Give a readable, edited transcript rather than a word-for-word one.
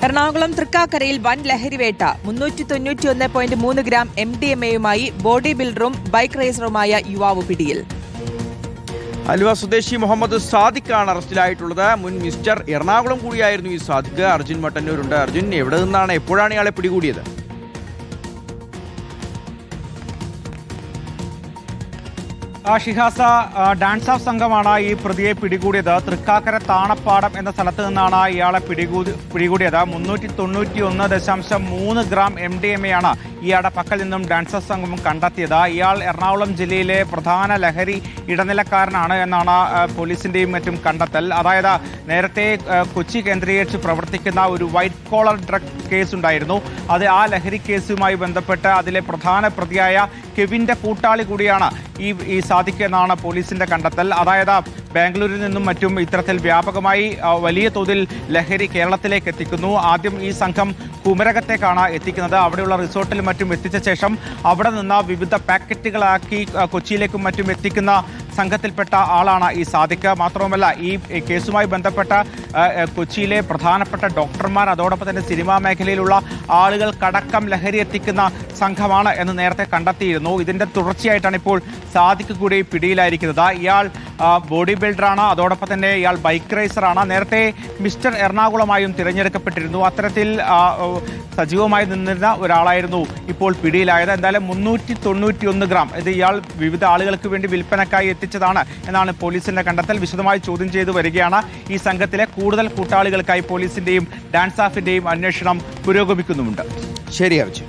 എറണാകുളം തൃക്കാക്കരയിൽ വൻ ലഹരിവേട്ട 391.3 gram MDMA-യുമായി body ബിൽഡറും bike റേസറുമായ യുവാവ് പിടിയിൽ. ആലുവ സ്വദേശി മുഹമ്മദ് സാദിഖാണ് അറസ്റ്റിലായിട്ടുള്ളത്. മുൻ മിസ്റ്റർ എറണാകുളം കൂടിയായിരുന്നു ഈ സാദിഖ്. അർജുൻ മട്ടന്നൂരുണ്ട്. അർജുൻ, എവിടെ നിന്നാണ്, എപ്പോഴാണ് ഇയാളെ പിടികൂടിയത്? ഷിഹാസ, ഡാൻസ് ഓഫ് സംഘമാണ് ഈ പ്രതിയെ പിടികൂടിയത്. തൃക്കാക്കര താണപ്പാടം എന്ന സ്ഥലത്ത് നിന്നാണ് ഇയാളെ പിടികൂടിയത്. 391.3 ഗ്രാം MDMA-യാണ് ഇയാളുടെ പക്കൽ നിന്നും ഡാൻസ് ഓഫ് സംഘം കണ്ടെത്തിയത്. ഇയാൾ എറണാകുളം ജില്ലയിലെ പ്രധാന ലഹരി ഇടനിലക്കാരനാണ് എന്നാണ് പോലീസിന്റെയും മറ്റും കണ്ടെത്തൽ. അതായത് നേരത്തെ കൊച്ചി കേന്ദ്രീകരിച്ച് പ്രവർത്തിക്കുന്ന ഒരു വൈറ്റ് കോളർ ഡ്രഗ് കേസ് ഉണ്ടായിരുന്നു. അത് ആ ലഹരി കേസുമായി ബന്ധപ്പെട്ട് അതിലെ പ്രധാന പ്രതിയായ കെവിന്റെ കൂട്ടാളി കൂടിയാണ് ഈ സാദിഖ് എന്നാണ് പോലീസിന്റെ കണ്ടെത്തൽ. അതായത് ബാംഗ്ലൂരിൽ നിന്നും മറ്റും ഇത്തരത്തിൽ വ്യാപകമായി വലിയ തോതിൽ ലഹരി കേരളത്തിലേക്ക് എത്തിക്കുന്നു. ആദ്യം ഈ സംഘം കുമരകത്തേക്കാണ് എത്തിക്കുന്നത്. അവിടെയുള്ള റിസോർട്ടിലും മറ്റും എത്തിച്ച ശേഷം അവിടെ നിന്ന് വിവിധ പാക്കറ്റുകളാക്കി കൊച്ചിയിലേക്കും മറ്റും എത്തിക്കുന്ന സംഘത്തിൽപ്പെട്ട ആളാണ് ഈ സാദിഖ്. മാത്രവുമല്ല, ഈ കേസുമായി ബന്ധപ്പെട്ട കൊച്ചിയിലെ പ്രധാനപ്പെട്ട ഡോക്ടർമാർ, അതോടൊപ്പം തന്നെ സിനിമാ മേഖലയിലുള്ള ആളുകൾക്കടക്കം ലഹരി എത്തിക്കുന്ന സംഘമാണ് എന്ന് നേരത്തെ കണ്ടെത്തിയിരുന്നു. ഇതിന്റെ തുടർച്ചയായിട്ടാണ് ഇപ്പോൾ സാദിഖ് കൂടി പിടിയിലായിരിക്കുന്നത്. ഇയാൾ ബോഡി ബിൽഡറാണ്, അതോടൊപ്പം തന്നെ ഇയാൾ ബൈക്ക് റേസറാണ്. നേരത്തെ മിസ്റ്റർ എറണാകുളമായും തിരഞ്ഞെടുക്കപ്പെട്ടിരുന്നു. അത്തരത്തിൽ സജീവമായി നിന്നിരുന്ന ഒരാളായിരുന്നു ഇപ്പോൾ പിടിയിലായത്. എന്തായാലും 391 ഗ്രാം ഇത് ഇയാൾ വിവിധ ആളുകൾക്ക് വേണ്ടി വിൽപ്പനക്കായി എത്തിച്ചതാണ് എന്നാണ് പോലീസിന്റെ കണ്ടെത്തൽ. വിശദമായി ചോദ്യം ചെയ്തു വരികയാണ്. ഈ സംഘത്തിലെ കൂടുതൽ കൂട്ടാളികൾക്കായി പോലീസിന്റെയും ഡാൻസ് ഓഫിന്റെയും അന്വേഷണം പുരോഗമിക്കുന്നുമുണ്ട്. ശരി അർജുൻ.